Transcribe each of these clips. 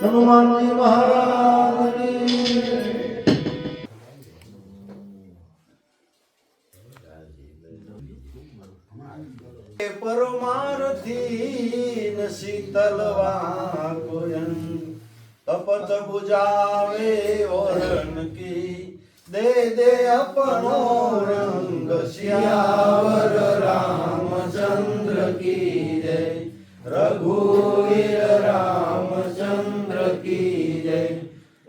हनुमान जी महाराज परमारथी शीतल वाकोयन तपत बुझावे ओरन की दे दे अपनो रंग सियावर रामचंद्र की जय रघुवीर रामचंद्र की जय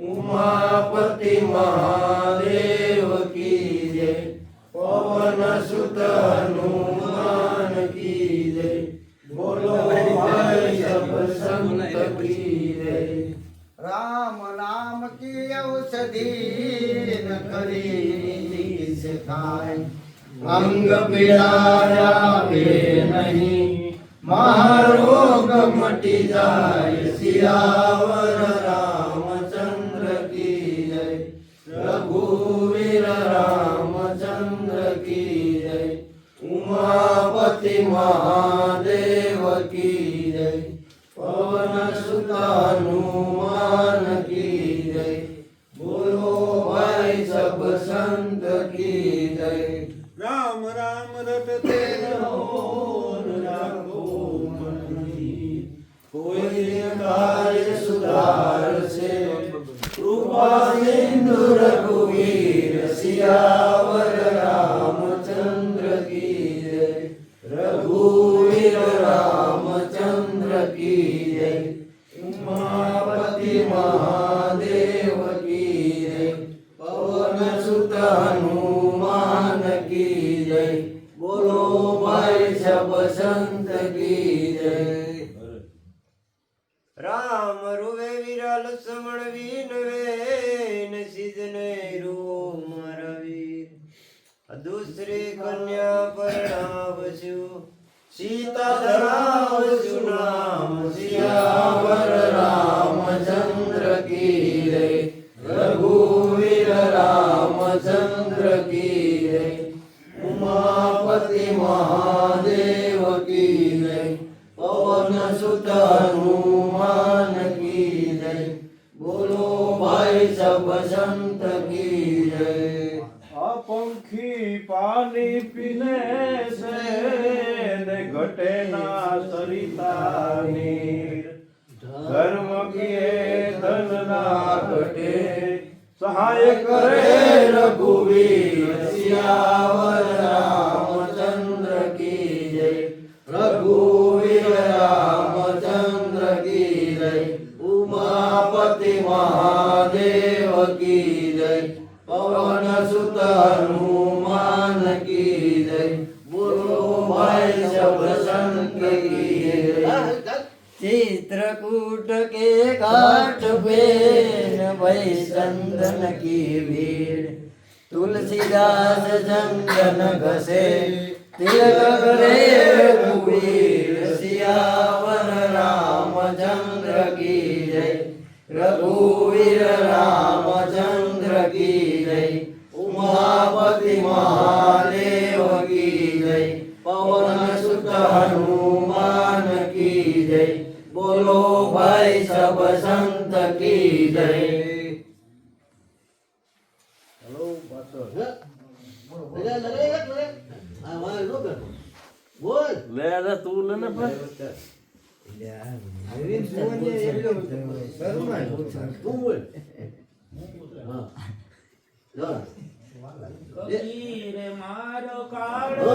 उमापति महादेव की जय पवन सुत हनुमान की जय बोलो भाई सब संत की जय राम नाम की औषधि न खरी से खाए अंग पीड़ाया वे नहीं महारोग मटी जाए सियावर रामचंद्र की जय रघुवीर रामचंद्र की जय उमापति महादेव की जय पवन सुत हनुमान की जय बोलो भाई सब संत की जय राम राम रटते रहो कोई कार्य सुधार से कृपा सिंधु रघुवीर सियावर रामचंद्र की जय रघुवीर रामचंद्र की जय उमापति महादेव की जय पवन सुत हनुमान की जय बोलो भाई सब संत की जय राम रुवे विरल समण वीनवे नसीजने रो मारा वीर दूसरे कन्या परणावसु सीता धरावसु नाम सियावर रामचंद्र की जय रघुवीर रामचंद्र की जय उमापति महादेव की जय पवन सुत हनुमान की जय बोलो भाई सब संत की जय पंखी पानी पीने से घटे ना सरिता नीर धर्म किए धन ना घटे सहाय करे रघुवीर सियावर रामचंद्र की जय रघुवीर रामचंद्र की जय उमापति महादेव की जय पवन सुत हनुमान की जय बोलो भाई सब संत की जय। चित्रकूट के घाट पे भई चंदन की भीड़, तुलसीदास चंदन घसे तिलक करे रघुवीर। सियावर रामचंद्र की जय, रघुवीर रामचंद्र की जय। उमापति महादेव की जय, पवन सुत हनुमान की जय। बोलो भाई सब संत की जय। લે તું ને પણ કબીર મારો કાળો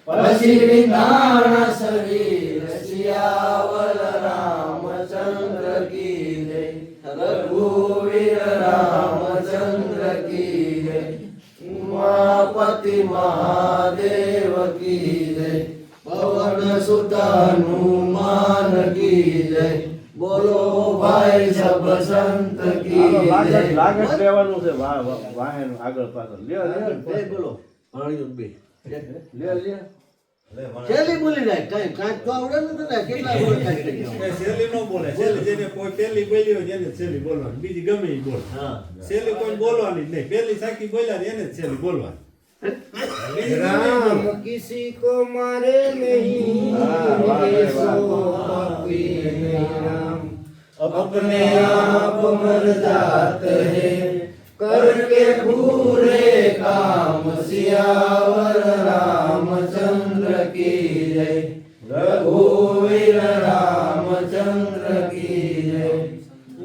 પછી વિંધાણા શરીર। સિયાવર રામચંદ્ર કી જય, રઘુવીર રામચંદ્ર કી જય। ઉમાપતિ મહાદેવ की जय, पवन सुत हनुमान की जय। बोलो भाई सब संत की जय। लागत લેવાનું છે વાહેનું આગળ પાછળ લ્યો લ્યો બોલો પાણી બે લ્યો લ્યો છેલ્લી બોલી જાય કઈ કાંઈ તો આવડે નથી ને કેટલા બોલ કાઢી ગયા શેલી નો બોલે શેલી જેને કોઈ પહેલી બોલી હોય એને શેલી બોલવાની, બીજી ગમે એ બોલે. હા શેલી કોઈ બોલવાની જ નહીં, પહેલી સાખી બોલ્યા એને જ શેલી બોલવાની. राम किसी को मारे नहीं, सो पापी नहीं राम। अपने आप मर जाते हैं करके पूरे काम। सियावर रामचंद्र की जय, रघुवीर रामचंद्र की जय।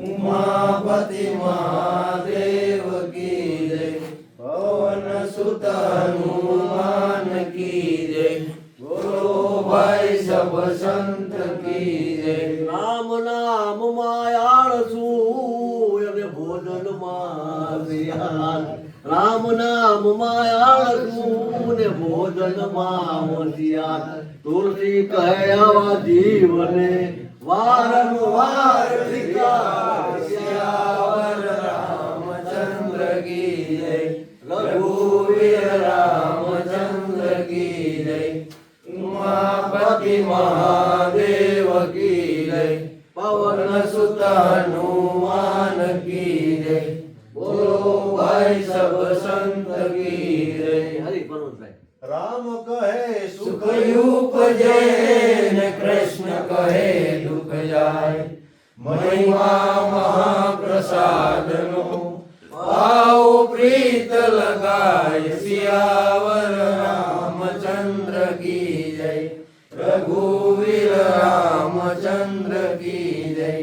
उमापति महादेव की जय, पवन सुत हनुमान की जय। बोलो भाई सब संत की जय। રામ નામ માયાળ છું એને ભોજન માં રામ નામ માયાળ છું ને ભોજન માં હોશિયાર। તુલસી કહે આવા જીવને વારંવાર ધિકાર। सियावर रामचंद्र की जय, रघुवीर रामचंद्र की जय। उमापति महादेव की जय, पवन सुत हनुमान की जय। बोलो भाई सब संत की जय। હરી પર્વતભાઈ રામ કહે सुख उपजे न कृष्ण कहे दुख जाए। महिमा महाप्रसाद नो आओ प्रीत लगाए। सियावर रामचंद्र की जय, रघुवीर रामचंद्र की जय।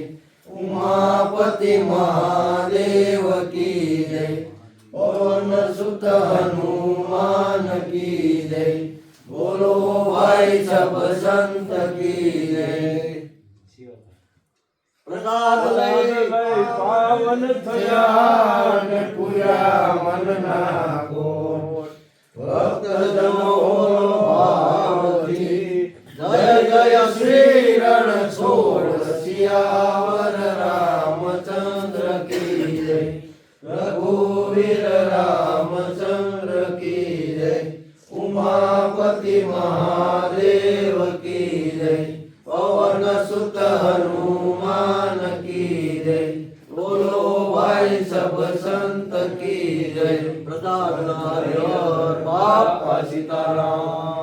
उमापति महादेव की जय, पवन सुत हनुमान की जय। बोलो भाई सब संत की जय। પ્રસાદ લઈ પાવન થયા ને પૂરા મનના કોટ। ભક્ત જનો ભાવથી જય જય શ્રી રણછોડ। સિયાવર રામચંદ્ર की जय, रघुवीर रामचंद्र की जय। उमापति महादेव की जय, पवन सुत हनुमान की जय। बोलो भाई सब संत की जय। પ્રસાદ बापा सीताराम।